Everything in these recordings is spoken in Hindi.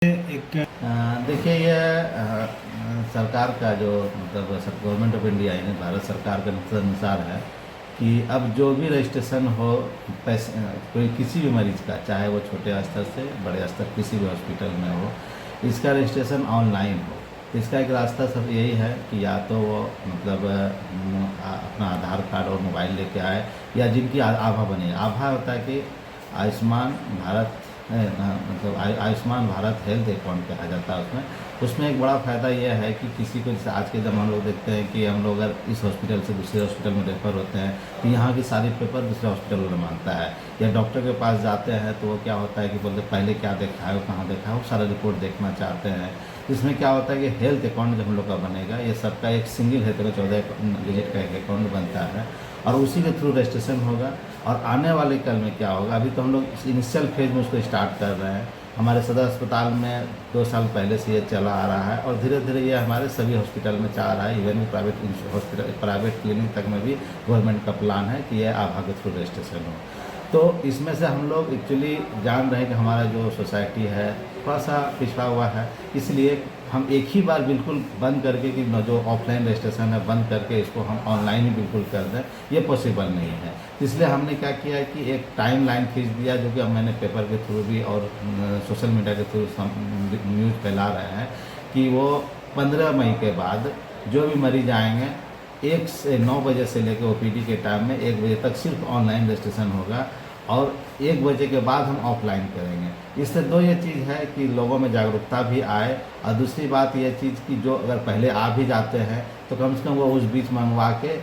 एक देखिए ये सरकार का जो मतलब गवर्नमेंट ऑफ इंडिया यानी भारत सरकार के अनुसार है कि अब जो भी रजिस्ट्रेशन हो पैसे कोई किसी भी मरीज़ का, चाहे वो छोटे स्तर से बड़े स्तर किसी भी हॉस्पिटल में हो, इसका रजिस्ट्रेशन ऑनलाइन हो। तो इसका एक रास्ता सब यही है कि या तो वो मतलब अपना आधार कार्ड और मोबाइल लेके आए, या जिनकी आभा बने। आभा होता है कि आयुष्मान भारत मतलब आयुष्मान भारत हेल्थ अकाउंट कहा जाता है। उसमें एक बड़ा फ़ायदा यह है कि किसी को, जैसे आज के जब हम लोग देखते हैं कि हम लोग अगर इस हॉस्पिटल से दूसरे हॉस्पिटल में रेफ़र होते हैं तो यहाँ की सारी पेपर दूसरे हॉस्पिटल वाला मानता है, या डॉक्टर के पास जाते हैं तो वो क्या होता है कि बोलते पहले क्या देखा है, वो कहाँ देखा है, वो सारा रिपोर्ट देखना चाहते हैं। इसमें क्या होता है कि हेल्थ अकाउंट जब हम लोग का बनेगा, ये सबका एक सिंगल हेल्थ का 14 डिजिट का एक अकाउंट बनता है और उसी के थ्रू रजिस्ट्रेशन होगा। और आने वाले कल में क्या होगा, अभी तो हम लोग इनिशियल फेज में उसको स्टार्ट कर रहे हैं। हमारे सदर अस्पताल में 2 साल पहले से ये चला आ रहा है और धीरे धीरे ये हमारे सभी हॉस्पिटल में चल रहा है। Even private hospital, private clinic तक में भी गवर्नमेंट का प्लान है कि यह आभा के थ्रू रजिस्ट्रेशन हो। तो इसमें से हम लोग एक्चुअली जान रहे हैं कि हमारा जो सोसाइटी है थोड़ा सा पिछड़ा हुआ है, इसलिए हम एक ही बार बिल्कुल बंद करके कि जो ऑफलाइन रजिस्ट्रेशन है बंद करके इसको हम ऑनलाइन ही बिल्कुल कर दें, ये पॉसिबल नहीं है। इसलिए हमने क्या किया है कि एक टाइम लाइन खींच दिया, जो कि अब मैंने पेपर के थ्रू भी और सोशल मीडिया के थ्रू न्यूज़ फैला रहे हैं कि वो 15 मई के बाद जो भी मरीज आएंगे 1 से 9 बजे से लेकर ओपीडी के टाइम में 1 बजे तक सिर्फ ऑनलाइन रजिस्ट्रेशन होगा और 1 बजे के बाद हम ऑफलाइन करेंगे। इससे दो ये चीज़ है कि लोगों में जागरूकता भी आए, और दूसरी बात ये चीज़ कि जो अगर पहले आ भी जाते हैं तो कम से कम वो उस बीच मंगवा के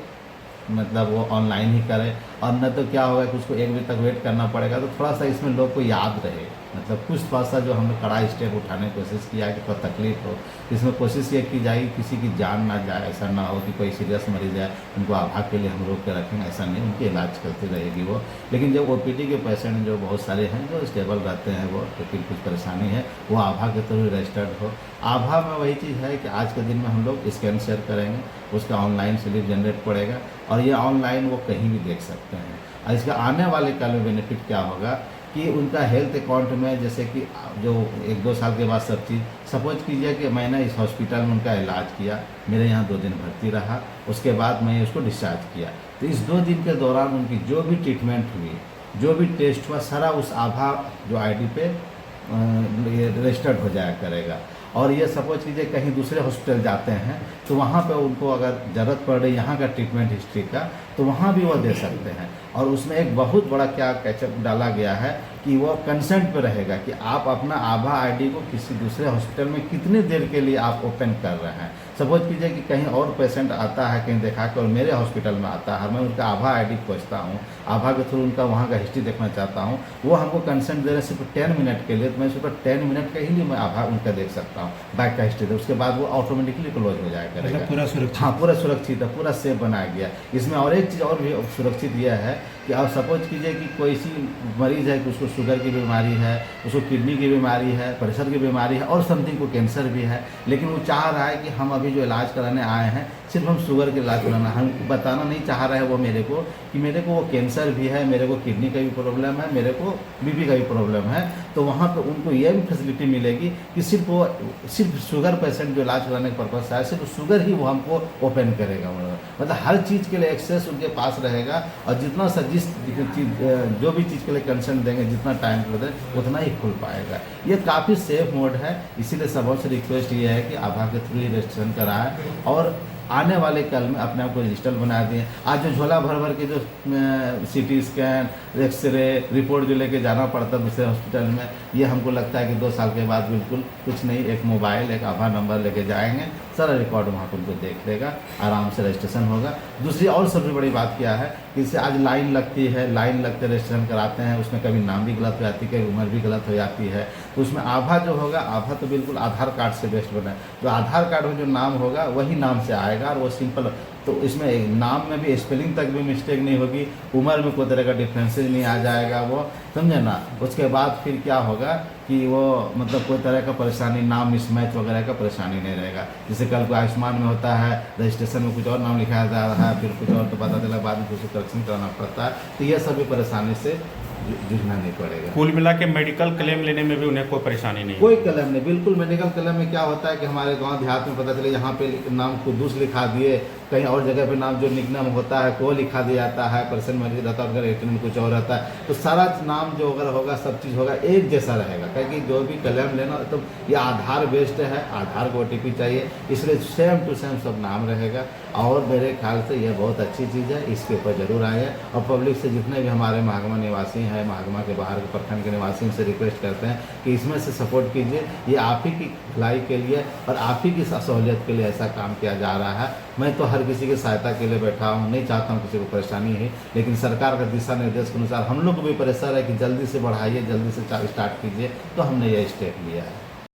मतलब वो ऑनलाइन ही करें। और न तो क्या होगा कि उसको 1 बजे तक वेट करना पड़ेगा, तो थोड़ा सा इसमें लोग को याद रहे, मतलब कुछ थोड़ा सा जो हमने कड़ा स्टेप उठाने की कोशिश किया है कि थोड़ा तकलीफ हो, इसमें कोशिश ये की जाएगी किसी की जान ना जाए। ऐसा ना हो कि कोई सीरियस मरीज है उनको आभा के लिए हम रोक के रखेंगे, ऐसा नहीं, उनकी इलाज करती रहेगी वो। लेकिन जब ओपीडी के पेशेंट जो बहुत सारे हैं जो स्टेबल रहते हैं, वो लेकिन कुछ परेशानी है, वो आभा के थ्रू रजिस्टर्ड हो। आभा में वही चीज़ है कि आज के दिन में हम लोग स्कैन शेयर करेंगे, उसका ऑनलाइन स्लिप जनरेट पड़ेगा और ये ऑनलाइन वो कहीं भी देख सकते हैं। और इसका आने वाले कल में बेनिफिट क्या होगा कि उनका हेल्थ अकाउंट में, जैसे कि जो 1-2 साल के बाद सब चीज़, सपोज कीजिए कि मैंने इस हॉस्पिटल में उनका इलाज किया, मेरे यहाँ 2 दिन भर्ती रहा, उसके बाद मैं उसको डिस्चार्ज किया, तो इस 2 दिन के दौरान उनकी जो भी ट्रीटमेंट हुई, जो भी टेस्ट हुआ, सारा उस आभा जो आईडी पे रजिस्टर्ड हो जाया करेगा। और ये सपोज कीजिए कहीं दूसरे हॉस्पिटल जाते हैं तो वहाँ पे उनको अगर ज़रूरत पड़ रही यहाँ का ट्रीटमेंट हिस्ट्री का, तो वहाँ भी वो दे सकते हैं। और उसमें एक बहुत बड़ा क्या कैचअप डाला गया है कि वो कंसेंट पे रहेगा कि आप अपना आभा आईडी को किसी दूसरे हॉस्पिटल में कितनी देर के लिए आप ओपन कर रहे हैं। सपोज कीजिए कि कहीं और पेशेंट आता है कहीं दिखा के और मेरे हॉस्पिटल में आता है, मैं उनका आभा आईडी खोजता हूँ, आभा के थ्रू उनका वहाँ का हिस्ट्री देखना चाहता हूँ, वो हमको कंसेंट दे रहे हैं सिर्फ 10 मिनट के लिए, तो मैं सिर्फ 10 मिनट के ही लिए मैं आभा उनका देख सकता हूँ, बैक का हिस्ट्री। उसके बाद वो ऑटोमेटिकली क्लोज हो जाया करेगा, पूरा सुरक्षित। हाँ पूरा सुरक्षित है, पूरा सेफ बनाया गया। इसमें और एक चीज़ और भी सुरक्षित यह है कि आप सपोज कीजिए कि कोई सी मरीज़ है कि उसको शुगर की बीमारी है, उसको किडनी की बीमारी है, प्रेशर की बीमारी है और समथिंग को कैंसर भी है, लेकिन वो चाह रहा है कि हम अभी जो इलाज कराने आए हैं सिर्फ हम शुगर के इलाज कराना, हम बताना नहीं चाह रहे हैं वो मेरे को कि मेरे को वो कैंसर भी है, मेरे को किडनी का भी प्रॉब्लम है, मेरे को बीपी का भी प्रॉब्लम है। तो वहाँ पर उनको यह भी फैसिलिटी मिलेगी कि सिर्फ शुगर पेशेंट जो इलाज कराने के पर्पज से है, सिर्फ शुगर ही वो हमको ओपन करेगा। मतलब हर चीज़ के लिए एक्सेस उनके पास रहेगा और जितना सा जिस चीज़ जो भी चीज़ के लिए कंसर्न देंगे, जितना टाइम को दें उतना ही खुल पाएगा। ये काफ़ी सेफ मोड है, इसीलिए सबसे रिक्वेस्ट ये है कि आभा के थ्रू ही रजिस्ट्रेशन कराएं और आने वाले कल में अपने आप को डिजिटल बना दें। आज जो झोला भर भर के जो सीटी स्कैन, एक्सरे रिपोर्ट जो लेके जाना पड़ता दूसरे हॉस्पिटल में, ये हमको लगता है कि 2 साल के बाद बिल्कुल कुछ नहीं, एक मोबाइल, एक आभा नंबर लेके जाएंगे, सारा रिकॉर्ड वहाँ पर उनको देख लेगा, आराम से रजिस्ट्रेशन होगा। दूसरी और सबसे बड़ी बात क्या है कि इससे आज लाइन लगती है, लाइन लगते रजिस्ट्रेशन कराते हैं, उसमें कभी नाम भी गलत हो जाती है, कभी उम्र भी गलत हो जाती है। तो उसमें आभा जो होगा, आभा तो बिल्कुल आधार कार्ड से बेस्ट बना है, जो आधार कार्ड में जो नाम होगा वही नाम से आएगा और वो सिंपल। तो इसमें नाम में भी स्पेलिंग तक भी मिस्टेक नहीं होगी, उम्र में कोई तरह का डिफरेंसेज नहीं आ जाएगा, वो समझे ना। उसके बाद फिर क्या होगा कि वो मतलब कोई तरह का परेशानी, नाम मिसमैच वगैरह का परेशानी नहीं रहेगा। जैसे कल को आयुष्मान में होता है, रजिस्ट्रेशन में कुछ और नाम लिखाया जा रहा है, फिर कुछ और, तो पता चला बाद में उसको करेक्शन कराना पड़ता है, तो यह सभी परेशानी से जूझना नहीं पड़ेगा। कुल मिला के मेडिकल क्लेम लेने में भी उन्हें कोई परेशानी नहीं कोई है। क्लेम नहीं, बिल्कुल। मेडिकल क्लेम में क्या होता है कि हमारे गांव देहात में पता चले यहाँ पे नाम कुद्दूस लिखा दिए, कहीं और जगह पे नाम जो निकनेम होता है वो लिखा दिया जाता है, पर्सन मरीज रहता है, अगर एटीएम में कुछ और रहता है, तो सारा नाम जो अगर होगा सब चीज़ होगा एक जैसा रहेगा। क्योंकि जो भी क्लेम लेना तो ये आधार बेस्ड है, आधार को OTP चाहिए, इसलिए सेम टू सेम सब नाम रहेगा। और मेरे ख्याल से यह बहुत अच्छी चीज़ है, इसके ऊपर ज़रूर आए। और पब्लिक से जितने भी हमारे महागमा निवासी हैं, महागमा के बाहर के प्रखंड के निवासी से रिक्वेस्ट करते हैं कि इसमें से सपोर्ट कीजिए। ये आप ही की भलाई के लिए और आप ही की सहूलियत के लिए ऐसा काम किया जा रहा है। मैं तो हर किसी की सहायता के लिए बैठा हूँ, नहीं चाहता हूँ किसी को परेशानी है, लेकिन सरकार का दिशा निर्देश के अनुसार हम लोग को भी प्रेशर है कि जल्दी से बढ़ाइए, जल्दी से स्टार्ट कीजिए, तो हमने यह स्टेप लिया है।